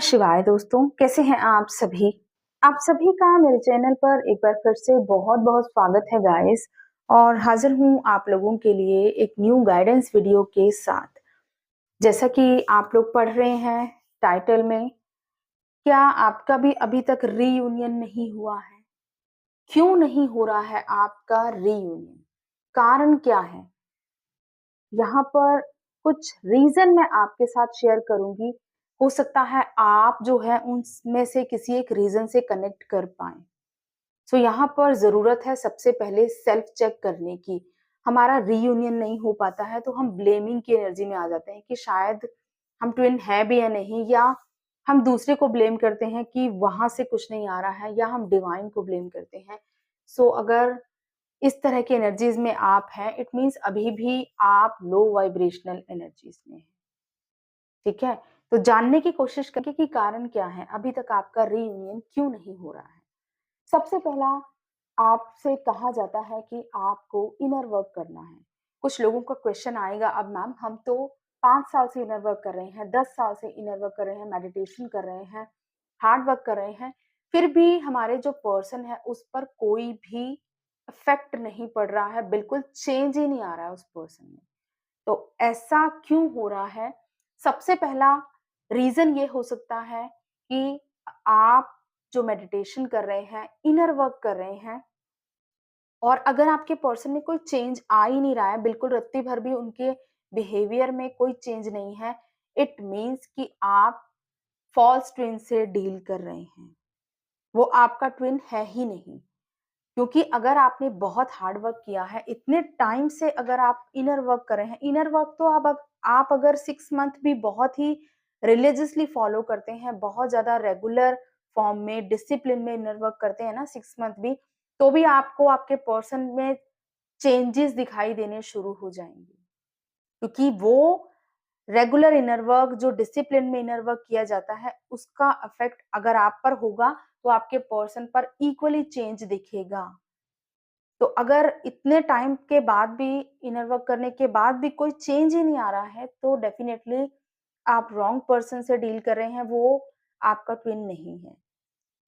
शिवाय दोस्तों, कैसे हैं आप सभी? आप सभी का मेरे चैनल पर एक बार फिर से बहुत-बहुत स्वागत है गाइस। और हाजिर हूँ आप लोगों के लिए एक न्यू गाइडेंस वीडियो के साथ। जैसा कि आप लोग पढ़ रहे हैं टाइटल में, क्या आपका भी अभी तक रीयूनियन नहीं हुआ है? क्यों नहीं हो रहा है आपका रीयूनियन? कारण क्या है? यहाँ पर कुछ रीज़न मैं आपके साथ शेयर करूँगी। हो सकता है आप जो है उनमें से किसी एक रीज़न से कनेक्ट कर पाएँ। सो यहाँ पर ज़रूरत है सबसे पहले सेल्फ चेक करने की। हमारा रीयूनियन नहीं हो पाता है तो हम ब्लेमिंग की एनर्जी में आ जाते हैं कि शायद हम ट्विन हैं भी या नहीं, या हम दूसरे को ब्लेम करते हैं कि वहाँ से कुछ नहीं आ रहा है, या हम डिवाइन को ब्लेम करते हैं। सो अगर इस तरह की एनर्जीज़ में आप हैं, इट मीन्स अभी भी आप लो वाइब्रेशनल एनर्जीज़ में हैं। ठीक है? तो जानने की कोशिश करिए कि कारण क्या है? अभी तक आपका रीयूनियन क्यों नहीं हो रहा है? सबसे पहला आपसे कहा जाता है कि आपको इनर वर्क करना है। कुछ लोगों का क्वेश्चन आएगा, अब मैम हम तो 5 साल से इनर वर्क कर रहे हैं, 10 साल से इनर वर्क कर रहे हैं, मेडिटेशन कर रहे हैं, हार्ड वर्क कर रहे हैं, फिर भी हमारे जो पर्सन है उस पर कोई भी इफ़ेक्ट नहीं पड़ रहा है, बिल्कुल चेंज ही नहीं आ रहा है उस पर्सन में। तो ऐसा क्यों हो रहा है? सबसे पहला रीज़न ये हो सकता है कि आप जो मेडिटेशन कर रहे हैं, इनर वर्क कर रहे हैं, और अगर आपके पर्सन में कोई चेंज आ ही नहीं रहा है, बिल्कुल रत्ती भर भी उनके बिहेवियर में कोई चेंज नहीं है, इट मीन्स कि आप फ़ॉल्स ट्विन से डील कर रहे हैं। वो आपका ट्विन है ही नहीं। क्योंकि अगर आपने बहुत हार्ड वर्क किया है, इतने टाइम से अगर आप इनर वर्क कर रहे हैं, इनर वर्क तो आप अगर 6 मंथ भी बहुत ही रिलिजियसली फॉलो करते हैं, बहुत ज़्यादा रेगुलर फॉर्म में, डिसिप्लिन में इनर वर्क करते हैं ना 6 मंथ भी, तो भी आपको आपके पर्सन में चेंजेस दिखाई देने शुरू हो जाएँगे। क्योंकि वो रेगुलर इनर वर्क जो डिसिप्लिन में इनर वर्क किया जाता है, उसका इफ़ेक्ट अगर आप पर होगा, तो आपके पर्सन पर इक्वली चेंज दिखेगा। तो अगर इतने टाइम के बाद भी, इनर वर्क करने के बाद भी कोई चेंज ही नहीं आ रहा है, तो डेफिनिटली आप रॉन्ग पर्सन से डील कर रहे हैं, वो आपका ट्विन नहीं है।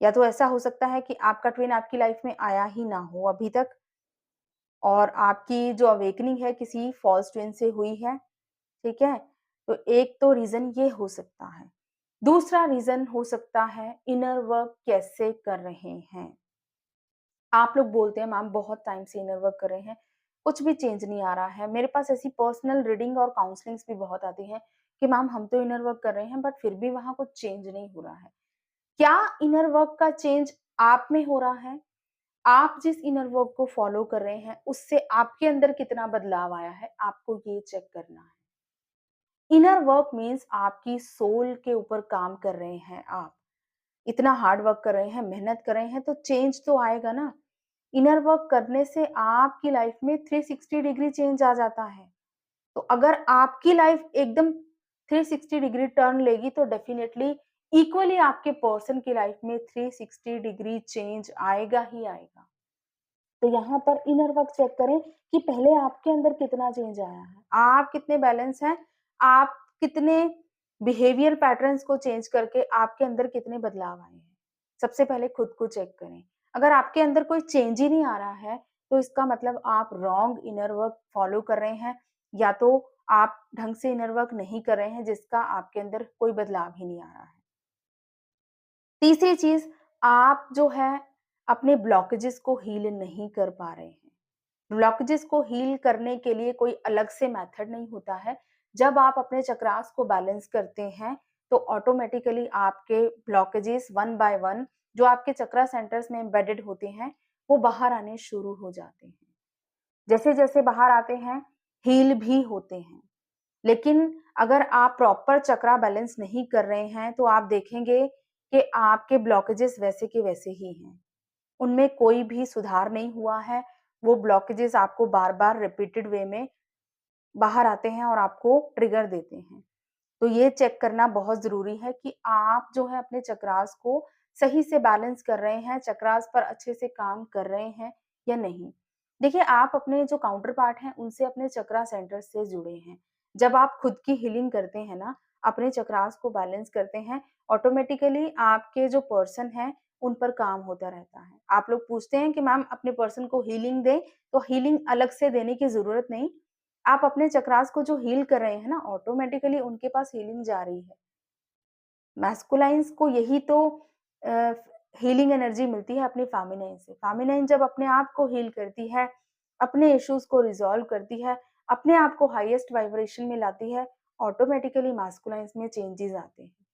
या तो ऐसा हो सकता है कि आपका ट्विन आपकी लाइफ में आया ही ना हो अभी तक, और आपकी जो अवेकनिंग है किसी फॉल्स ट्विन से हुई है, ठीक है? तो एक तो रीज़न ये हो सकता है। दूसरा रीज़न हो सकता है इनर वर्क कैसे कर रहे हैं। आप लोग बोलते हैं मैम बहुत टाइम से इनर वर्क कर रहे हैं, कुछ भी चेंज नहीं आ रहा है। मेरे पास ऐसी पर्सनल रीडिंग और काउंसलिंग्स भी बहुत आती हैं कि मैम हम तो इनर वर्क कर रहे हैं बट फिर भी वहाँ कुछ चेंज नहीं हो रहा है। क्या इनर वर्क का चेंज आप में हो रहा है? आप जिस इनर वर्क को फॉलो कर रहे हैं, उससे आपके अंदर कितना बदलाव आया है, आपको ये चेक करना है। इनर वर्क मीन्स आपकी सोल के ऊपर काम कर रहे हैं आप। इतना हार्ड वर्क कर रहे हैं, मेहनत कर रहे हैं, तो चेंज तो आएगा ना। इनर वर्क करने से आपकी लाइफ में 360 डिग्री चेंज आ जाता है। तो अगर आपकी लाइफ एकदम 360 डिग्री टर्न लेगी, तो डेफिनिटली इक्वली आपके पर्सन की लाइफ में 360 डिग्री चेंज आएगा ही आएगा। तो यहाँ पर इनर वर्क चेक करें कि पहले आपके अंदर कितना चेंज आया है, आप कितने बैलेंस हैं, आप कितने बिहेवियर पैटर्न्स को चेंज करके आपके अंदर कितने बदलाव आए हैं। सबसे पहले खुद को चेक करें। अगर आपके अंदर कोई चेंज ही नहीं आ रहा है, तो इसका मतलब आप रॉन्ग इनर वर्क फॉलो कर रहे हैं, या तो आप ढंग से इनर वर्क नहीं कर रहे हैं जिसका आपके अंदर कोई बदलाव ही नहीं आ रहा है। तीसरी चीज़, आप जो है अपने ब्लॉकेजेस को हील नहीं कर पा रहे हैं। ब्लॉकेजेस को हील करने के लिए कोई अलग से मेथड नहीं होता है। जब आप अपने चक्रास को बैलेंस करते हैं, तो ऑटोमेटिकली आपके ब्लॉकेजेस वन बाय वन जो आपके चक्रा सेंटर्स में एम्बेडेड होते हैं, वो बाहर आने शुरू हो जाते हैं। जैसे-जैसे बाहर आते हैं, हील भी होते हैं। लेकिन अगर आप प्रॉपर चक्रा बैलेंस नहीं कर रहे हैं, तो आप देखेंगे कि आपके ब्लॉकेजेस वैसे के वैसे ही हैं। उनमें कोई भी सुधार नहीं हुआ है। वो ब्लॉकेजेस आपको बार-बार रिपीटेड वे में बाहर आते हैं और आपको ट्रिगर देते हैं। तो ये चेक करना बहुत ज़रूरी है कि आप जो है अपने चक्रास को सही से बैलेंस कर रहे हैं, चक्रास पर अच्छे से काम कर रहे हैं या नहीं। देखिए, आप अपने जो काउंटर पार्ट हैं, उनसे अपने चक्रा सेंटर से जुड़े हैं। जब आप खुद की हीलिंग करते हैं ना, अपने चक्रास को बैलेंस करते हैं, ऑटोमेटिकली आपके जो पर्सन हैं उन पर काम होता रहता है। आप लोग पूछते हैं कि मैम अपने पर्सन को हीलिंग दें, तो हीलिंग अलग से देने की ज़रूरत नहीं। आप अपने चक्रास को जो हील कर रहे हैं ना, ऑटोमेटिकली उनके पास हीलिंग जा रही है। मैस्कुलाइन्स को यही तो अ, हीलिंग एनर्जी मिलती है अपनी फेमिनाइन से। फेमिनाइन जब अपने आप को हील करती है, अपने इश्यूज़ को रिज़ॉल्व करती है, अपने आप को हाईएस्ट वाइब्रेशन में लाती है, ऑटोमेटिकली मैस्कुलाइन्स में चेंजेज़ आते हैं।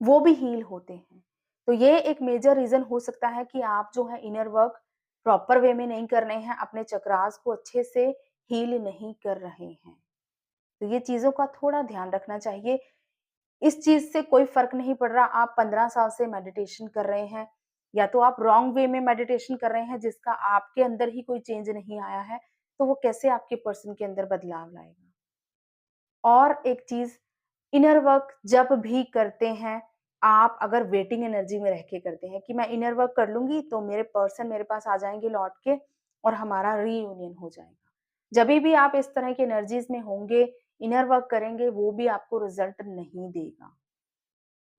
वो भी हील होते हैं। तो ये एक मेजर रीज़न हो सकता है कि आप जो है इनर वर्क प्रॉपर वे में नहीं कर रहे हैं, अपने चक्रास को अच्छे से हील नहीं कर रहे हैं। तो ये चीज़ों का थोड़ा ध्यान रखना चाहिए। इस चीज़ से कोई फ़र्क नहीं पड़ रहा आप 15 साल से मेडिटेशन कर रहे हैं, या तो आप रॉन्ग वे में मेडिटेशन कर रहे हैं जिसका आपके अंदर ही कोई चेंज नहीं आया है, तो वो कैसे आपके पर्सन के अंदर बदलाव लाएगा? और एक चीज़, इनर वर्क जब भी करते हैं, आप अगर वेटिंग एनर्जी में रह के करते हैं कि मैं इनर वर्क कर लूँगी तो मेरे पर्सन मेरे पास आ जाएँगे लौट के और हमारा रीयूनियन हो जाएगा। जभी भी आप इस तरह की एनर्जीज़ में होंगे, इनर वर्क करेंगे, वो भी आपको रिज़ल्ट नहीं देगा।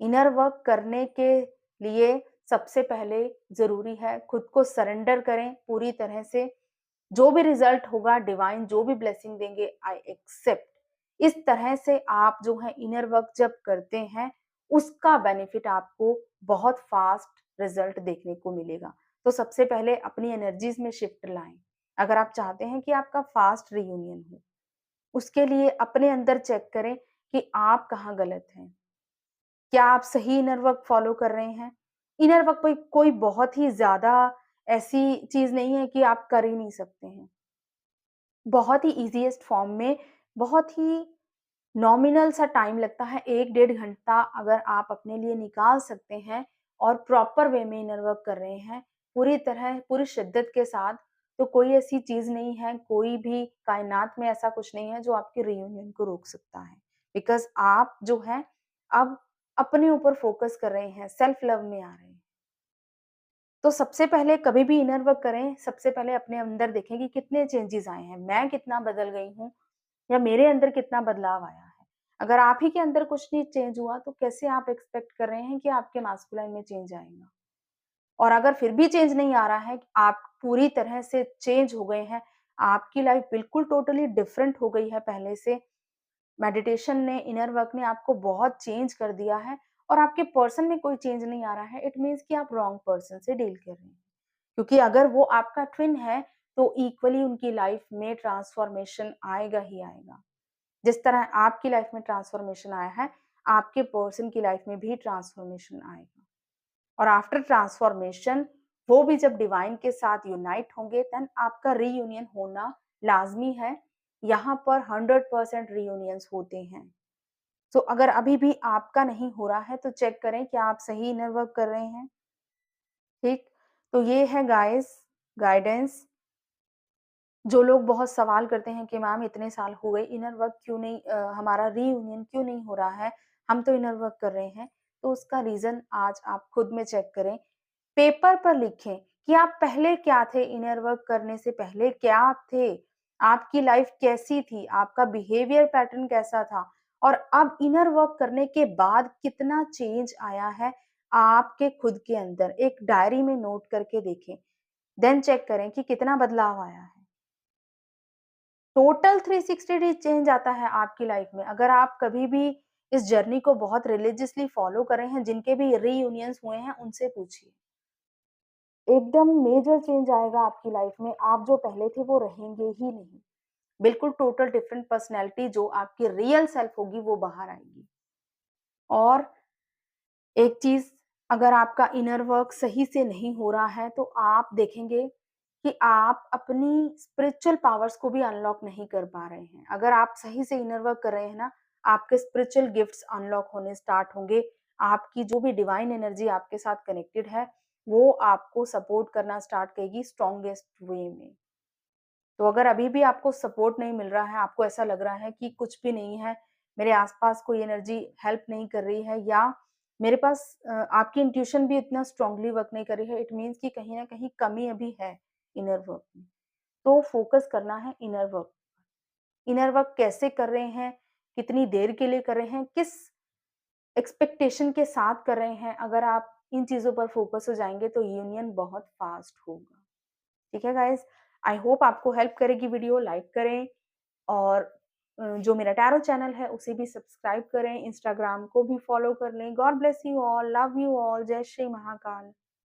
इनर वर्क करने के लिए सबसे पहले ज़रूरी है खुद को सरेंडर करें पूरी तरह से। जो भी रिज़ल्ट होगा, डिवाइन जो भी ब्लेसिंग देंगे, आई एक्सेप्ट। इस तरह से आप जो है इनर वर्क जब करते हैं, उसका बेनिफिट आपको बहुत फास्ट रिज़ल्ट देखने को मिलेगा। तो सबसे पहले अपनी एनर्जीज़ में शिफ्ट लाएँ। अगर आप चाहते हैं कि आपका फास्ट रियूनियन हो, उसके लिए अपने अंदर चेक करें कि आप कहाँ गलत हैं। क्या आप सही इनर वर्क फ़ॉलो कर रहे हैं? इनर वर्क कोई बहुत ही ज़्यादा ऐसी चीज़ नहीं है कि आप कर ही नहीं सकते हैं। बहुत ही ईज़ीएस्ट फ़ॉर्म में, बहुत ही नॉमिनल सा टाइम लगता है, 1 डेढ़ घंटा अगर आप अपने लिए निकाल सकते हैं और प्रॉपर वे में इनर वर्क कर रहे हैं, पूरी तरह, पूरी शिद्दत के साथ, तो कोई ऐसी चीज़ नहीं है, कोई भी कायनात में ऐसा कुछ नहीं है जो आपके रियूनियन को रोक सकता है। बिकॉज़ आप जो हैं, अब अपने ऊपर फ़ोकस कर रहे हैं, सेल्फ लव में आ रहे हैं। तो सबसे पहले कभी भी इनर वर्क करें, सबसे पहले अपने अंदर देखें कि कितने चेंजेज़ आए हैं, मैं कितना बदल गई हूँ या मेरे अंदर कितना बदलाव आया है। अगर आप ही के अंदर कुछ नहीं चेंज हुआ, तो कैसे आप एक्सपेक्ट कर रहे हैं कि आपके मास्कुलाइन में चेंज आएगा? और अगर फिर भी चेंज नहीं आ रहा है, आप पूरी तरह से चेंज हो गए हैं, आपकी लाइफ़ बिल्कुल टोटली डिफरेंट हो गई है पहले से, मेडिटेशन ने, इनर वर्क ने आपको बहुत चेंज कर दिया है और आपके पर्सन में कोई चेंज नहीं आ रहा है, इट मीन्स कि आप रॉन्ग पर्सन से डील कर रहे हैं। क्योंकि अगर वो आपका ट्विन है, तो इक्वली उनकी लाइफ़ में ट्रांसफॉर्मेशन आएगा ही आएगा। जिस तरह आपकी लाइफ़ में ट्रांसफॉर्मेशन आया है, आपके पर्सन की लाइफ़ में भी ट्रांसफॉर्मेशन आएगा। और आफ्टर ट्रांसफॉर्मेशन वो भी जब डिवाइन के साथ यूनाइट होंगे, देन आपका रीयूनियन होना लाज़मी है। यहाँ पर 100% रीयूनियंस होते हैं। तो अगर अभी भी आपका नहीं हो रहा है, तो चेक करें क्या आप सही इनर वर्क कर रहे हैं, ठीक? तो ये है गाइस गाइडेंस। जो लोग बहुत सवाल करते हैं कि मैम इतने साल हो गए इनर वर्क क्यों नहीं, हमारा रीयूनियन क्यों नहीं हो रहा है, हम तो इनर वर्क कर रहे हैं। तो उसका रीज़न आज आप खुद में चेक करें। पेपर पर लिखें कि आप पहले क्या थे, इनर वर्क करने से पहले क्या थे? आपकी लाइफ़ कैसी थी? आपका बिहेवियर पैटर्न कैसा था? और अब इनर वर्क करने के बाद कितना चेंज आया है आपके खुद के अंदर? एक डायरी में नोट करके देखें। देन चेक करें कि कितना बदलाव आया है। टोटल 360 डिग्री चेंज आता है आपकी लाइफ में। अगर आप कभी भी इस जर्नी को बहुत रिलिजियसली फॉलो कर रहे हैं, जिनके भी रीयूनियंस हुए हैं, उनसे पूछिए। एकदम मेजर चेंज आएगा आपकी लाइफ में। आप जो पहले थे, वो रहेंगे ही नहीं। बिल्कुल टोटल डिफरेंट पर्सनैलिटी जो आपकी रियल सेल्फ होगी, वो बाहर आएगी। और एक चीज़, अगर आपका इनर वर्क सही से नहीं हो रहा है, तो आप देखेंगे कि आप अपनी स्पिरिचुअल पावर्स को भी अनलॉक नहीं कर पा रहे हैं। अगर आप सही से इनर वर्क कर रहे हैं ना, आपके स्पिरिचुअल गिफ्ट्स अनलॉक होने स्टार्ट होंगे। आपकी जो भी डिवाइन एनर्जी आपके साथ कनेक्टेड है, वो आपको सपोर्ट करना स्टार्ट करेगी स्ट्रॉन्गेस्ट वे में। तो अगर अभी भी आपको सपोर्ट नहीं मिल रहा है, आपको ऐसा लग रहा है कि कुछ भी नहीं है, मेरे आस-पास कोई एनर्जी हेल्प नहीं कर रही है, या मेरे पास आपकी इंट्यूशन भी इतना स्ट्रांगली वर्क नहीं कर रही है, इट मीन्स कि कहीं न कहीं कमी अभी है इनर वर्क में। तो फोकस करना है इनर वर्क। इनर वर्क कैसे कर रहे हैं? कितनी देर के लिए कर रहे हैं, किस एक्सपेक्टेशन के साथ कर रहे हैं। अगर आप इन चीज़ों पर फोकस हो जाएँगे तो यूनियन बहुत फास्ट होगा। ठीक है गाइज़? आई होप आपको हेल्प करेगी वीडियो, लाइक करें और जो मेरा टैरो चैनल है उसे भी सब्सक्राइब करें, इंस्टाग्राम को भी फॉलो कर लें। God bless you all, love you all, जय श्री महाकाल।